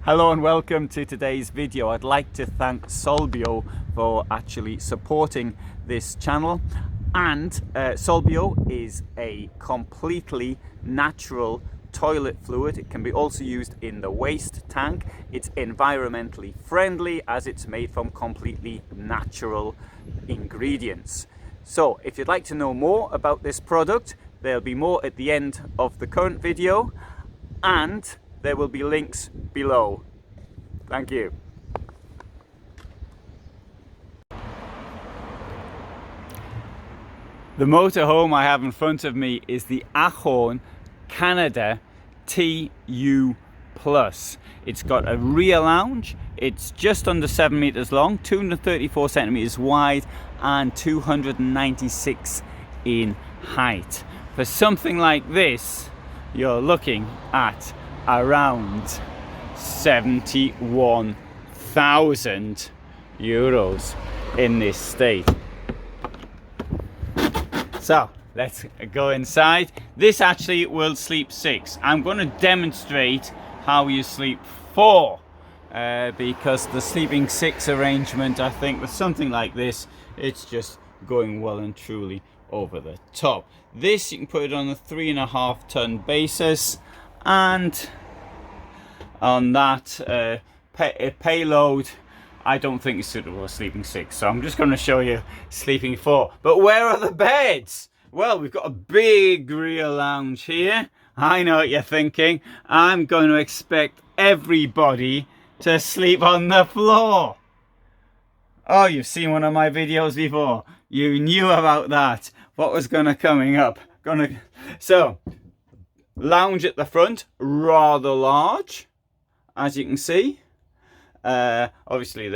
Hello and welcome to today's video. I'd like to thank Solbio for actually supporting this channel. And Solbio is a completely natural toilet fluid. It can be also used in the waste tank. It's environmentally friendly as it's made from completely natural ingredients. So if you'd like to know more about this product, there'll be more at the end of the current video, and there will be links below. Thank you. The motorhome I have in front of me is the Ahorn Canada TU Plus. It's got a rear lounge. It's just under 7 meters long, 234 centimeters wide, and 296 in height. For something like this, you're looking at around 71,000 euros in this state. So let's go inside. This actually will sleep 6. I'm going to demonstrate how you sleep 4 because the sleeping 6 arrangement, I think with something like this, it's just going well and truly over the top. This you can put it on a 3.5 ton basis, and on that payload I don't think it's suitable for sleeping 6, so I'm just going to show you sleeping 4. But where are the beds? Well, we've got a big rear lounge here. I know what you're thinking. I'm going to expect everybody to sleep on the floor. Oh, you've seen one of my videos before. You knew about that. What was coming up? So, lounge at the front, rather large, as you can see. Obviously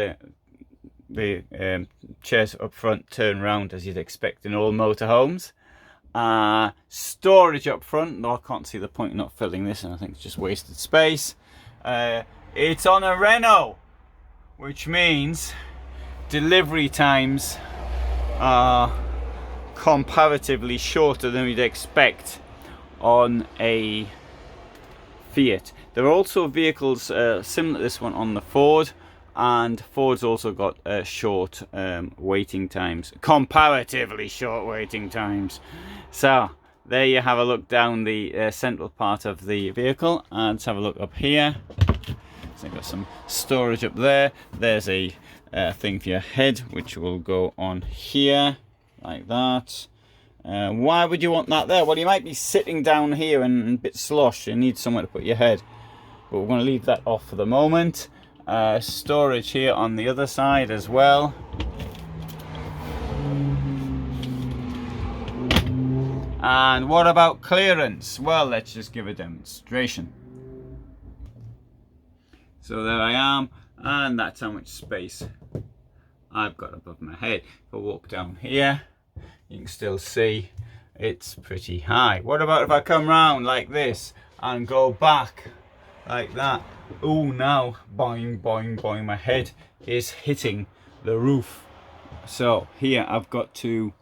the chairs up front turn round as you'd expect in all motorhomes. Storage up front. No, I can't see the point in not filling this, and I think it's just wasted space. It's on a Renault, which means delivery times are comparatively shorter than we'd expect on a Fiat. There are also vehicles similar to this one on the Ford, and Ford's also got short waiting times, comparatively short waiting times. So there you have a look down the central part of the vehicle, and let's have a look up here. So I've got some storage up there. There's a thing for your head, which will go on here like that. Why would you want that there? Well, you might be sitting down here and a bit slosh. You need somewhere to put your head, but we're going to leave that off for the moment. Storage here on the other side as well. And what about clearance? Well, let's just give a demonstration. So there I am, and that's how much space I've got above my head. If I walk down here, you can still see it's pretty high. What about if I come round like this and go back like that? Oh, now boing boing boing, my head is hitting the roof. So here I've got to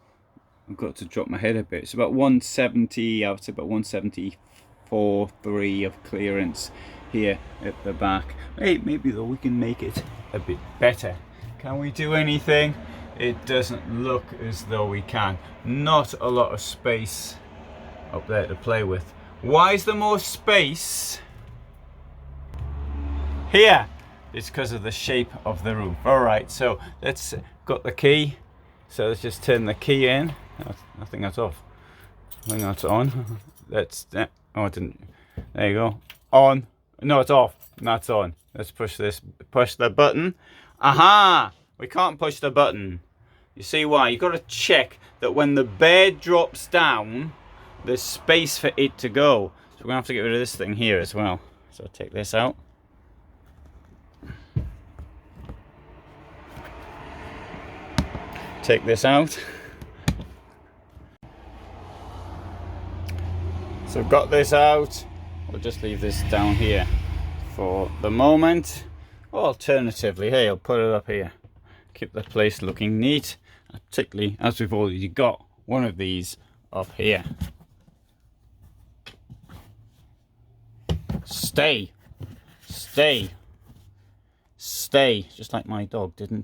drop my head a bit. It's about 170, I would say about 174.3 of clearance here at the back. Hey, maybe though we can make it a bit better. Can we do anything? It doesn't look as though we can. Not a lot of space up there to play with. Why is there more space here? It's because of the shape of the roof. Alright, so let's got the key. So let's just turn the key in. I think that's off. I think that's on. That's oh, it didn't. There you go. On. No, it's off. That's on. Let's push this. Push the button. Aha! We can't push the button. You see why? You've got to check that when the bed drops down, there's space for it to go. So we're going to have to get rid of this thing here as well. So I'll take this out. Take this out. So I've got this out. We'll just leave this down here for the moment. Or alternatively, hey, I'll put it up here. Keep the place looking neat, particularly as we've already got one of these up here. Stay. Stay, just like my dog didn't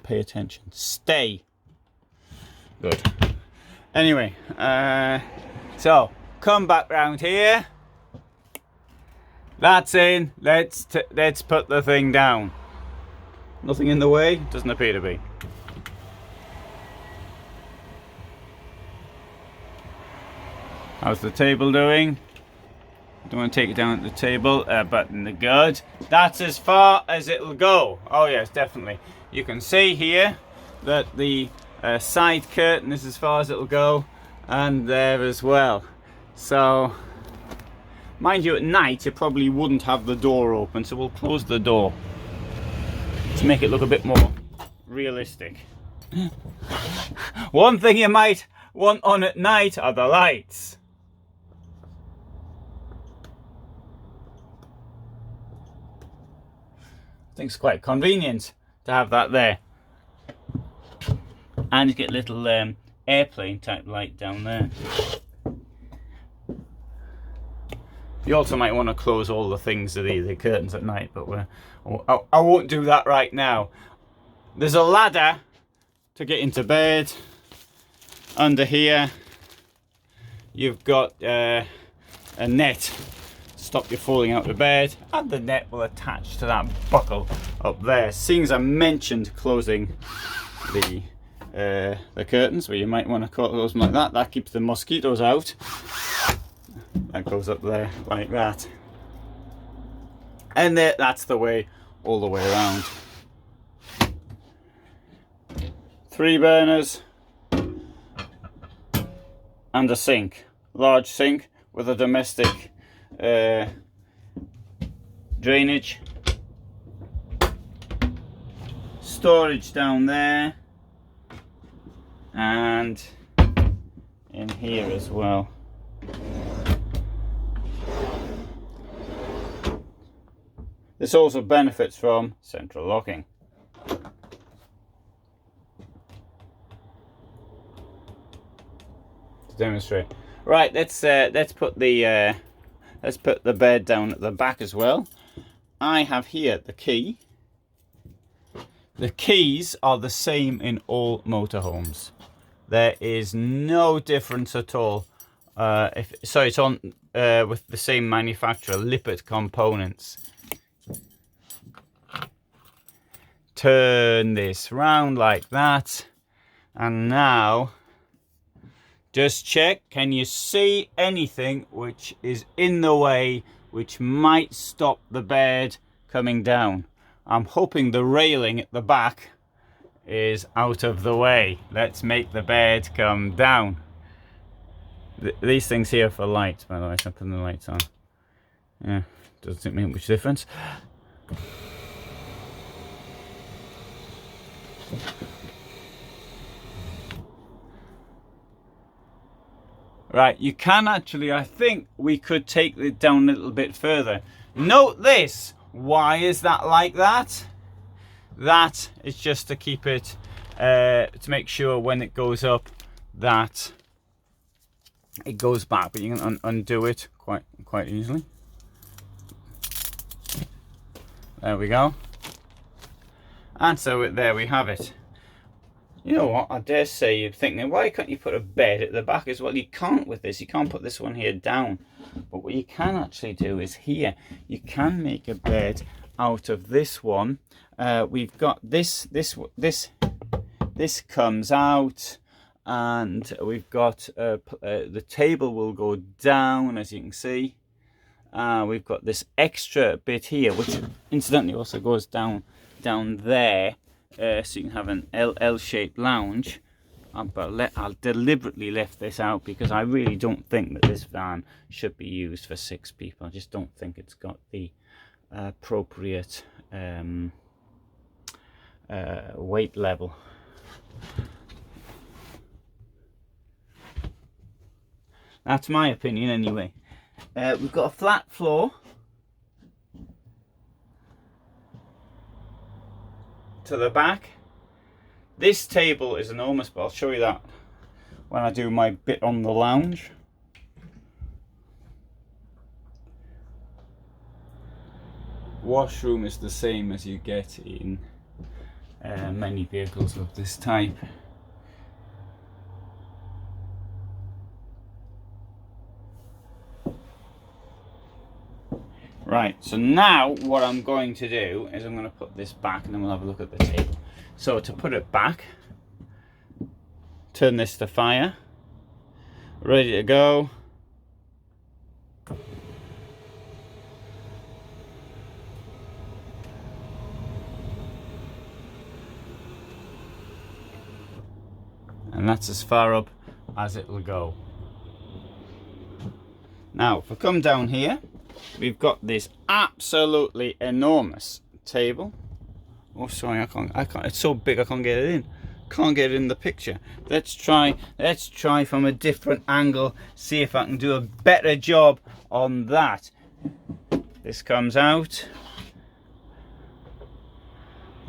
pay attention. Stay. Good. Anyway, so come back round here. That's in. Let's put the thing down. Nothing in the way? Doesn't appear to be. How's the table doing? Don't want to take it down at the table, button the good. That's as far as it'll go. Oh yes, definitely. You can see here that the side curtain is as far as it'll go, and there as well. So, mind you, at night you probably wouldn't have the door open, so we'll close the door to make it look a bit more realistic. One thing you might want on at night are the lights. I think it's quite convenient to have that there. And you get a little airplane type light down there. You also might want to close all the things of the curtains at night, but I won't do that right now. There's a ladder to get into bed. Under here you've got a net to stop you falling out of bed, and the net will attach to that buckle up there. Seeing as I mentioned closing the curtains, where you might want to close them like that, that keeps the mosquitoes out. That goes up there like that, and there, that's the way all the way around. 3 burners and a sink, large sink with a domestic drainage, storage down there, and in here as well. This also benefits from central locking. To demonstrate, right? Let's put the bed down at the back as well. I have here the key. The keys are the same in all motorhomes. There is no difference at all. It's on with the same manufacturer, Lippert components. Turn this round like that, and now just check, can you see anything which is in the way, which might stop the bed coming down? I'm hoping the railing at the back is out of the way. Let's make the bed come down. These things here for lights, by the way, so I'm putting the lights on. Yeah, doesn't make much difference. Right, you can actually, I think we could take it down a little bit further. Note this, why is that like that? That is just to keep it, to make sure when it goes up that it goes back, but you can undo it quite easily. There we go. And so there we have it. You know what, I dare say you're thinking, why can't you put a bed at the back as well? You can't with this, you can't put this one here down. But what you can actually do is here, you can make a bed out of this one. We've got this comes out, and we've got the table will go down, as you can see. We've got this extra bit here, which incidentally also goes down there. So you can have an L-shaped lounge, but I'll deliberately left this out because I really don't think that this van should be used for 6 people. I just don't think it's got the appropriate weight level. That's my opinion anyway. We've got a flat floor to the back. This table is enormous, but I'll show you that when I do my bit on the lounge. washroom is the same as you get in many vehicles of this type. Right, so now what I'm going to do is I'm going to put this back and then we'll have a look at the table. So to put it back, turn this to fire, ready to go. And that's as far up as it will go. Now, if we come down here, we've got this absolutely enormous table. Oh, sorry, I can't, it's so big I can't get it in. Can't get it in the picture. Let's try from a different angle, see if I can do a better job on that. This comes out.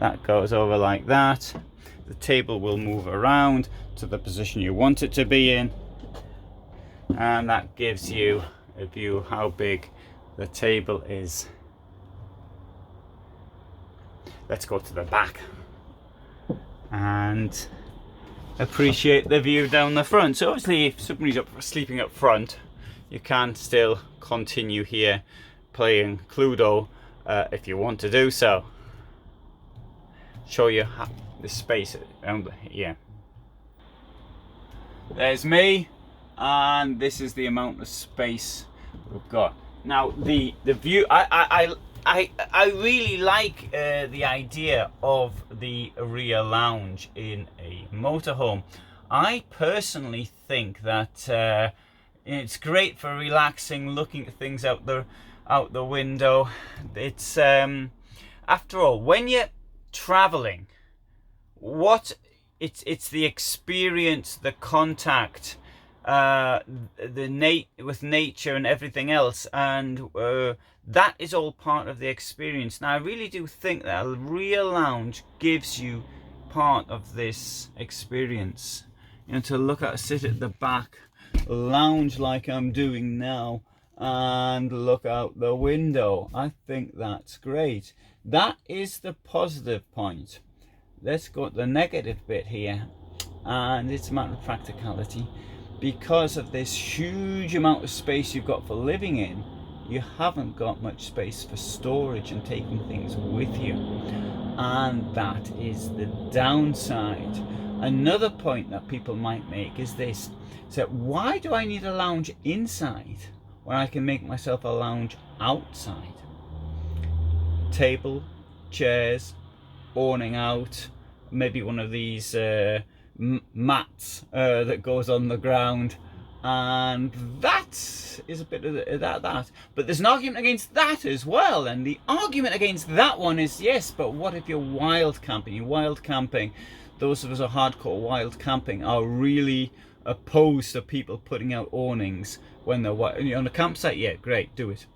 That goes over like that. The table will move around to the position you want it to be in. And that gives you a view of how big the table is. Let's go to the back and appreciate the view down the front. So obviously if somebody's sleeping up front, you can still continue here playing Cluedo if you want to do so. Show you the space around here. There's me, and this is the amount of space we've got. Now the view, I really like the idea of the rear lounge in a motorhome. I personally think that it's great for relaxing, looking at things out the window. It's after all, when you're traveling, it's the experience, the contact, with nature and everything else, and that is all part of the experience. Now I really do think that a rear lounge gives you part of this experience. You know, to look at, sit at the back, lounge like I'm doing now, and look out the window. I think that's great. That is the positive point. Let's go to the negative bit here, and it's a matter of practicality. Because of this huge amount of space you've got for living in, you haven't got much space for storage and taking things with you, and that is the downside. Another point that people might make is this: so why do I need a lounge inside when I can make myself a lounge outside? Table, chairs, awning out, maybe one of these mats that goes on the ground, and that is a bit of that. But there's an argument against that as well, and the argument against that one is, yes, but what if you're wild camping? You're wild camping. Those of us who are hardcore wild camping are really opposed to people putting out awnings when they're on a campsite. Yeah, great, do it.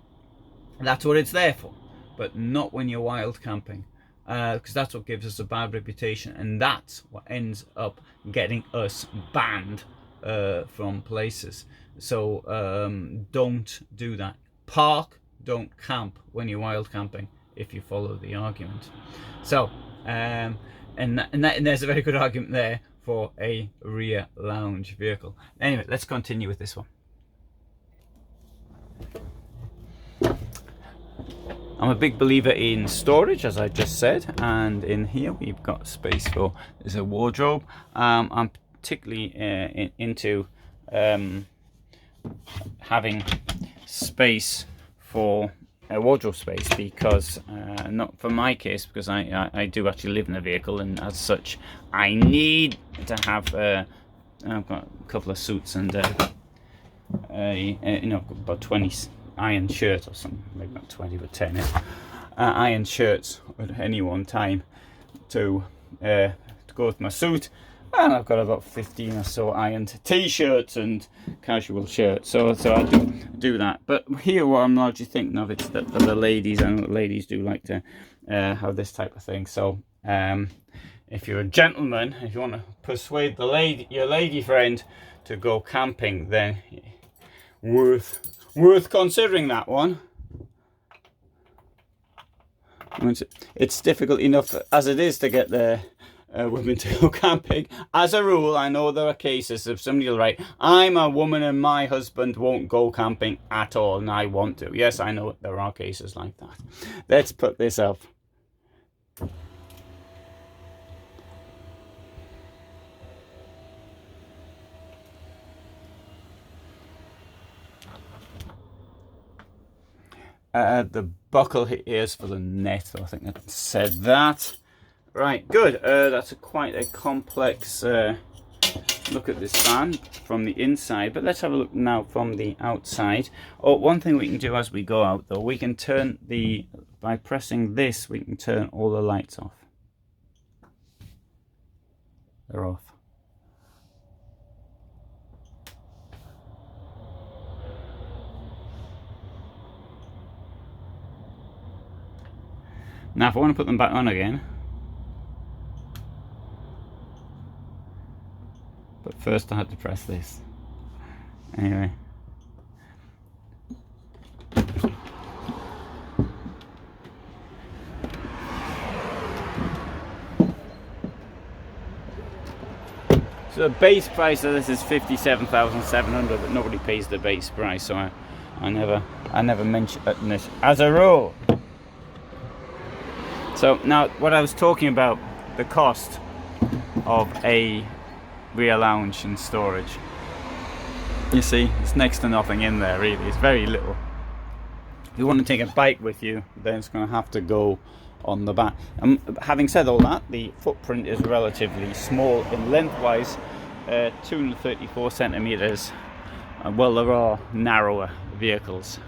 That's what it's there for, but not when you're wild camping. Because that's what gives us a bad reputation, and that's what ends up getting us banned from places. So don't do that. Park, don't camp when you're wild camping, if you follow the argument. So and there's a very good argument there for a rear lounge vehicle. Anyway, let's continue with this one. I'm a big believer in storage, as I just said, and in here we've got space for, there's a wardrobe. I'm particularly into having space for a wardrobe space, because not for my case, because I do actually live in a vehicle, and as such I need to have I've got a couple of suits and about 20 iron shirts or something, maybe not 20 but 10 iron shirts at any one time to go with my suit, and I've got about 15 or so ironed t-shirts and casual shirts, so I do that. But here what I'm largely thinking of, it's that for the ladies, and ladies do like to have this type of thing. So if you're a gentleman, if you want to persuade your lady friend to go camping, then worth considering that one. It's difficult enough as it is to get the women to go camping. As a rule, I know there are cases of somebody will write, I'm a woman and my husband won't go camping at all and I want to. Yes, I know there are cases like that. Let's put this up. The buckle here is for the net. I think I said that. Right, good. That's quite a complex look at this van from the inside, but let's have a look now from the outside. Oh, one thing we can do as we go out though, we can turn by pressing this, we can turn all the lights off. They're off. Now if I want to put them back on again, but first I had to press this. Anyway. So the base price of this is $57,700, but nobody pays the base price, so I never mention this as a rule. So now what I was talking about, the cost of a rear lounge and storage. You see, it's next to nothing in there really, it's very little. If you want to take a bike with you, then it's going to have to go on the back. Having said all that, the footprint is relatively small in lengthwise, 234 centimeters. Well, there are narrower vehicles.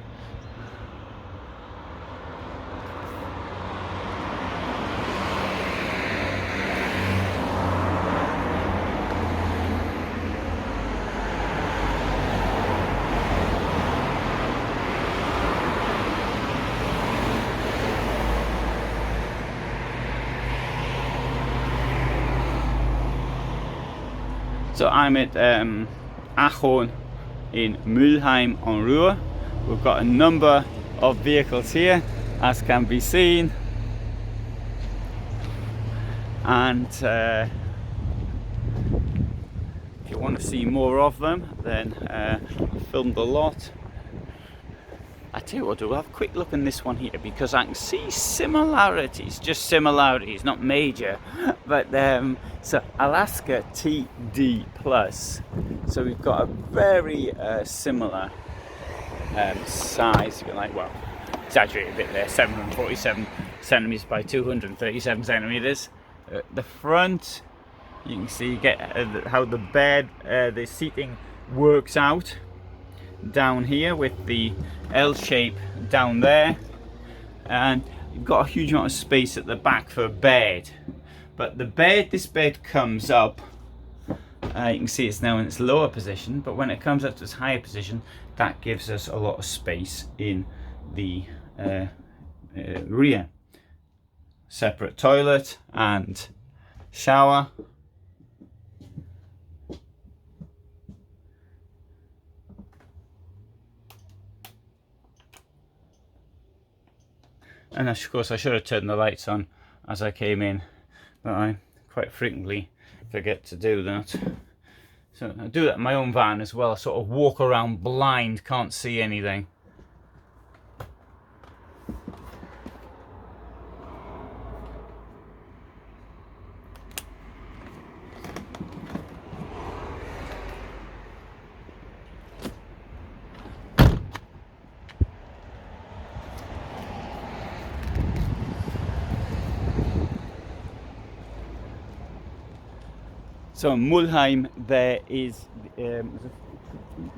So I'm at Ahorn in Mülheim on Ruhr. We've got a number of vehicles here, as can be seen, and if you want to see more of them, then I filmed a lot. I tell you what, we'll have a quick look in this one here because I can see similarities, just similarities, not major. But so Alaska TU Plus. So we've got a very similar size, if you like. Well, exaggerate a bit there, 747 centimeters by 237 centimeters. The front, you can see how the bed, the seating works out down here with the L shape down there, and you've got a huge amount of space at the back for a bed. But this bed comes up, you can see it's now in its lower position, but when it comes up to its higher position, that gives us a lot of space in the rear. Separate toilet and shower. And of course I should have turned the lights on as I came in, but I quite frequently forget to do that. So I do that in my own van as well. I sort of walk around blind, can't see anything. So in Mülheim there is a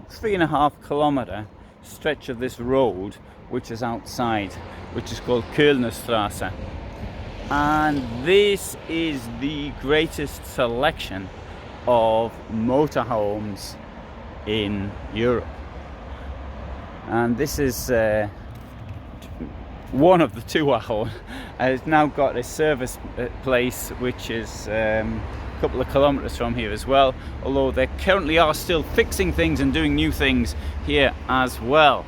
3.5 kilometer stretch of this road which is outside, which is called Kölnerstraße, and this is the greatest selection of motorhomes in Europe. And this is one of the two Ahorn. It's now got a service place which is couple of kilometers from here as well, although they currently are still fixing things and doing new things here as well.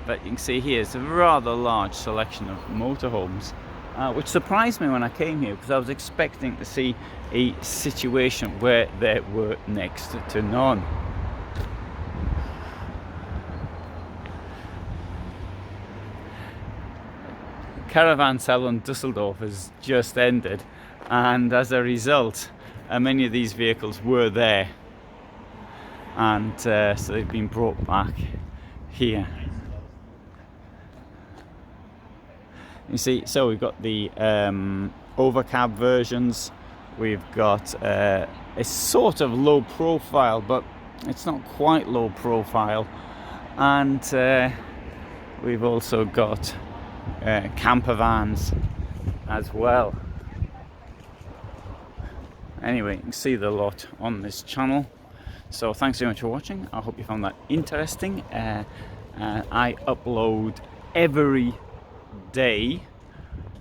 But you can see here it's a rather large selection of motorhomes which surprised me when I came here, because I was expecting to see a situation where there were next to none. Caravan Salon Dusseldorf has just ended, and as a result many of these vehicles were there, and so they've been brought back here. You see, so we've got the overcab versions, we've got a sort of low profile, but it's not quite low profile, and we've also got camper vans as well. Anyway, you can see the lot on this channel. So thanks very much for watching. I hope you found that interesting. I upload every day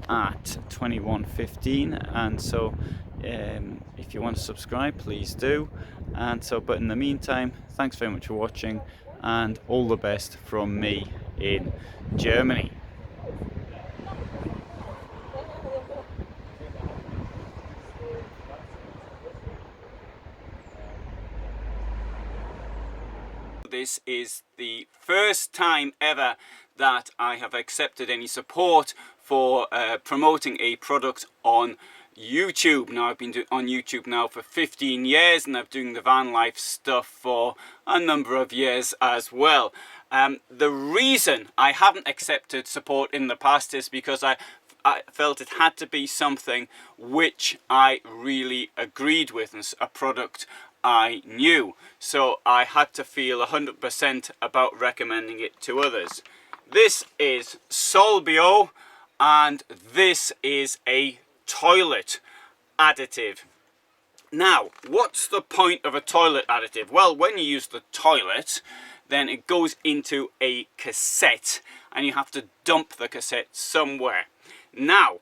at 21:15, and so if you want to subscribe, please do. And so, but in the meantime, thanks very much for watching, and all the best from me in Germany. This is the first time ever that I have accepted any support for promoting a product on YouTube. Now, I've been on YouTube now for 15 years, and I've been doing the van life stuff for a number of years as well. The reason I haven't accepted support in the past is because I felt it had to be something which I really agreed with, and a product I knew, so I had to feel 100% about recommending it to others. This is Swivel, and this is a toilet additive. Now, what's the point of a toilet additive? Well, when you use the toilet, then it goes into a cassette, and you have to dump the cassette somewhere. Now,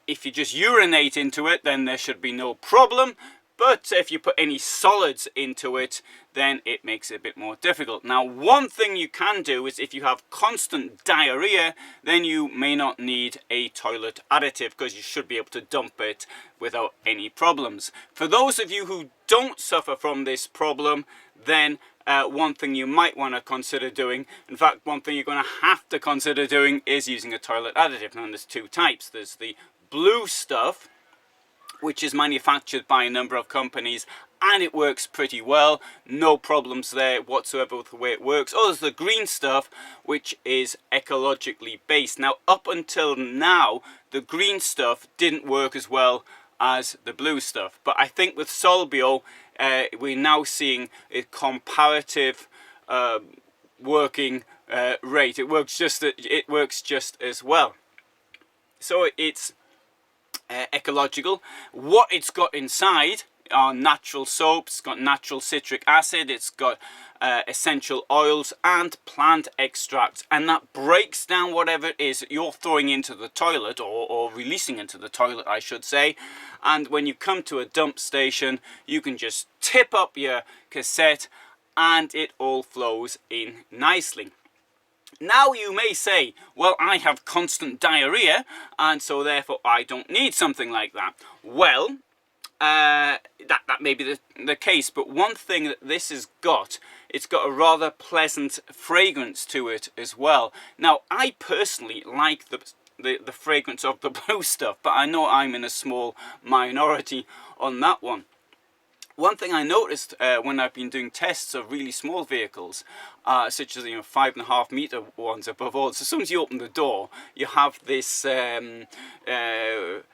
if you just urinate into it, then there should be no problem. But if you put any solids into it, then it makes it a bit more difficult. Now, one thing you can do is, if you have constant diarrhea, then you may not need a toilet additive, because you should be able to dump it without any problems. For those of you who don't suffer from this problem, then one thing you might want to consider doing, in fact, one thing you're going to have to consider doing, is using a toilet additive. Now, there's two types. There's the blue stuff, which is manufactured by a number of companies, and it works pretty well. No problems there whatsoever with the way it works. Oh, there's the green stuff, which is ecologically based. Now, up until now, the green stuff didn't work as well as the blue stuff. But I think with Swivel, we're now seeing a comparative working rate. It works just as well. So it's ecological. What it's got inside are natural soaps, it's got natural citric acid, it's got essential oils and plant extracts, and that breaks down whatever it is that you're throwing into the toilet, or releasing into the toilet, I should say. And when you come to a dump station, you can just tip up your cassette and it all flows in nicely. Now, you may say, well, I have constant diarrhea, and so therefore I don't need something like that. Well, that may be the case, but one thing that this has got, it's got a rather pleasant fragrance to it as well. Now, I personally like the fragrance of the blue stuff, but I know I'm in a small minority on that one. One thing I noticed when I've been doing tests of really small vehicles, such as 5.5 meter ones above all, so as soon as you open the door, you have this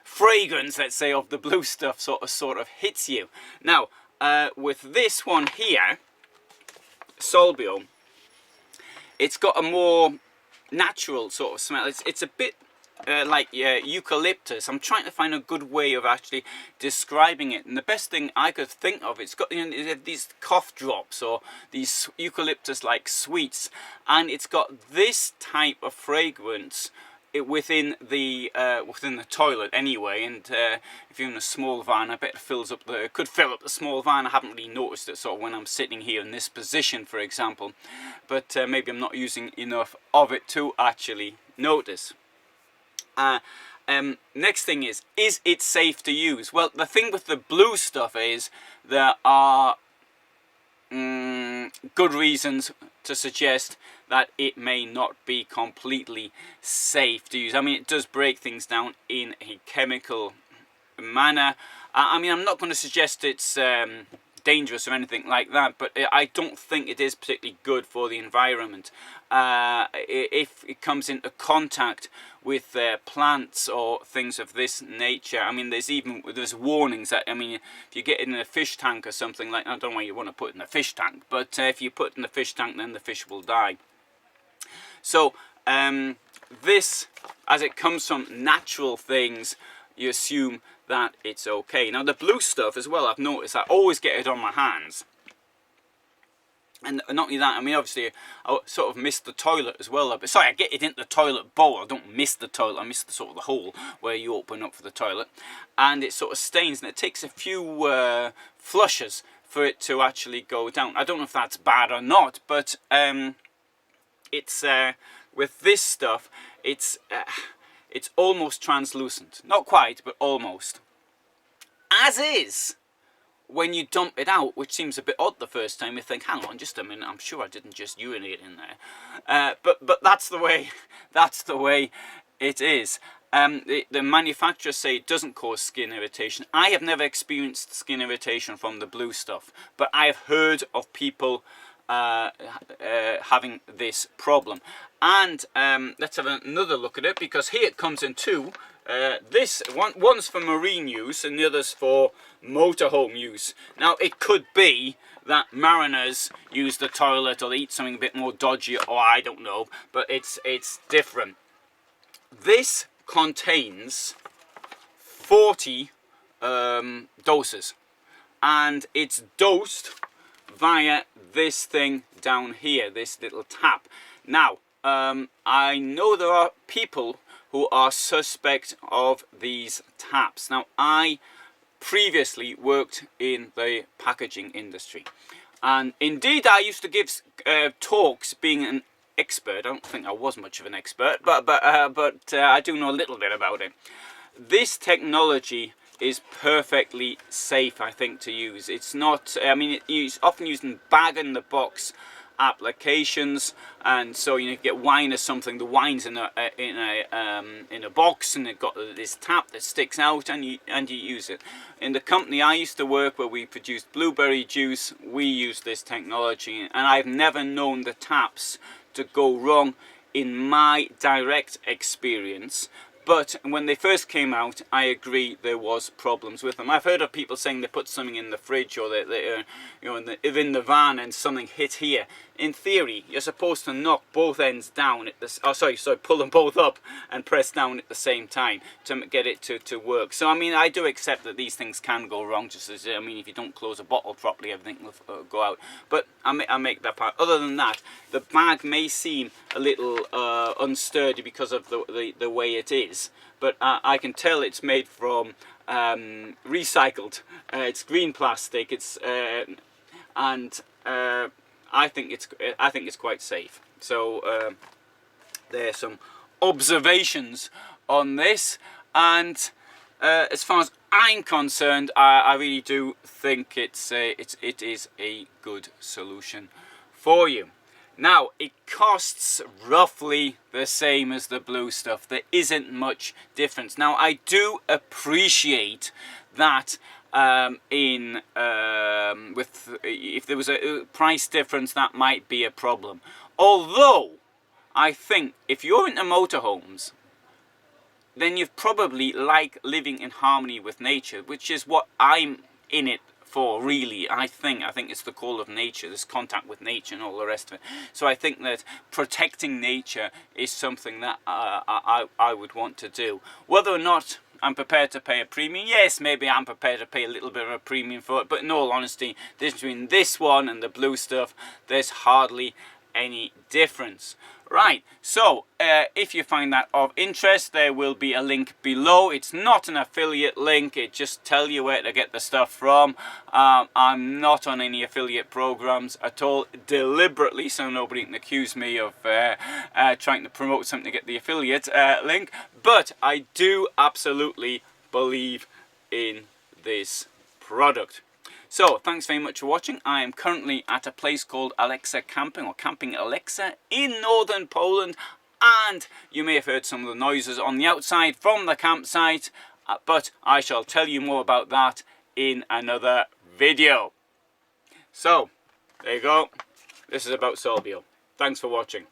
fragrance, let's say, of the blue stuff sort of hits you. Now, with this one here, Swivel, it's got a more natural sort of smell. It's a bit like eucalyptus. I'm trying to find a good way of actually describing it, and the best thing I could think of, it's got these cough drops, or these eucalyptus like sweets, and it's got this type of fragrance within the toilet anyway. And if you're in a small van, I bet it could fill up the small van. I haven't really noticed it sort of when I'm sitting here in this position, for example, but maybe I'm not using enough of it to actually notice. Next thing is it safe to use? Well, the thing with the blue stuff is there are good reasons to suggest that it may not be completely safe to use. I mean, it does break things down in a chemical manner. I mean, I'm not going to suggest it's dangerous or anything like that, but I don't think it is particularly good for the environment. If it comes into contact with plants or things of this nature, I mean, there's warnings that, I mean, if you get it in a fish tank or something like, I don't know why you want to put it in a fish tank, but if you put it in the fish tank, then the fish will die. So this, as it comes from natural things, you assume that it's okay. Now the blue stuff as well, I've noticed I always get it on my hands. And not only that, I mean, obviously I sort of miss the toilet as well. But sorry, I get it into the toilet bowl. I don't miss the toilet, I miss the sort of the hole where you open up for the toilet. And it sort of stains, and it takes a few flushes for it to actually go down. I don't know if that's bad or not, but it's with this stuff, it's almost translucent. Not quite, but almost. As is when you dump it out, which seems a bit odd the first time. You think, hang on just a minute, I'm sure I didn't just urinate in there. But that's the way it is. The manufacturers say it doesn't cause skin irritation. I have never experienced skin irritation from the blue stuff, but I have heard of people having this problem. And let's have another look at it, because here it comes in two. One's for marine use and the other's for motorhome use. Now it could be that mariners use the toilet or they eat something a bit more dodgy, or I don't know, but it's different. This contains 40 doses, and it's dosed via this thing down here, this little tap. Now I know there are people who are suspect of these taps. Now I previously worked in the packaging industry, and indeed I used to give talks being an expert. I don't think I was much of an expert, but I do know a little bit about it. This technology is perfectly safe, I think, to use. It's not, I mean, it's often used in bag-in-the-box applications, and so you get wine or something. The wine's in a box, and they've got this tap that sticks out, and you use it. In the company I used to work, where we produced blueberry juice, we used this technology, and I've never known the taps to go wrong in my direct experience. But when they first came out, I agree there was problems with them. I've heard of people saying they put something in the fridge, or they in the van, and something hit here. In theory, you're supposed to knock both ends down at this. Oh, sorry, pull them both up and press down at the same time to get it to work. So I mean, I do accept that these things can go wrong. Just as, I mean, if you don't close a bottle properly, everything will go out. But I make that part. Other than that, the bag may seem a little unsturdy because of the way it is. But I can tell it's made from recycled. It's green plastic. It's and I think it's quite safe. So there are some observations on this, and as far as I'm concerned, I really do think it is a good solution for you. Now, it costs roughly the same as the blue stuff. There isn't much difference. Now, I do appreciate that if there was a price difference, that might be a problem. Although, I think if you're into motorhomes, then you've probably like living in harmony with nature, which is what I'm in it for, really. I think it's the call of nature, this contact with nature and all the rest of it. So I think that protecting nature is something that I would want to do. Whether or not I'm prepared to pay a premium, yes, maybe I'm prepared to pay a little bit of a premium for it, but in all honesty, between this one and the blue stuff, there's hardly any difference. Right, so if you find that of interest, there will be a link below. It's not an affiliate link, it just tells you where to get the stuff from. I'm not on any affiliate programs at all, deliberately, so nobody can accuse me of trying to promote something to get the affiliate link. but I do absolutely believe in this product. So thanks very much for watching. I am currently at a place called Alexa Camping, or Camping Alexa, in northern Poland, and you may have heard some of the noises on the outside from the campsite, but I shall tell you more about that in another video. So there you go, this is about Solvio. Thanks for watching.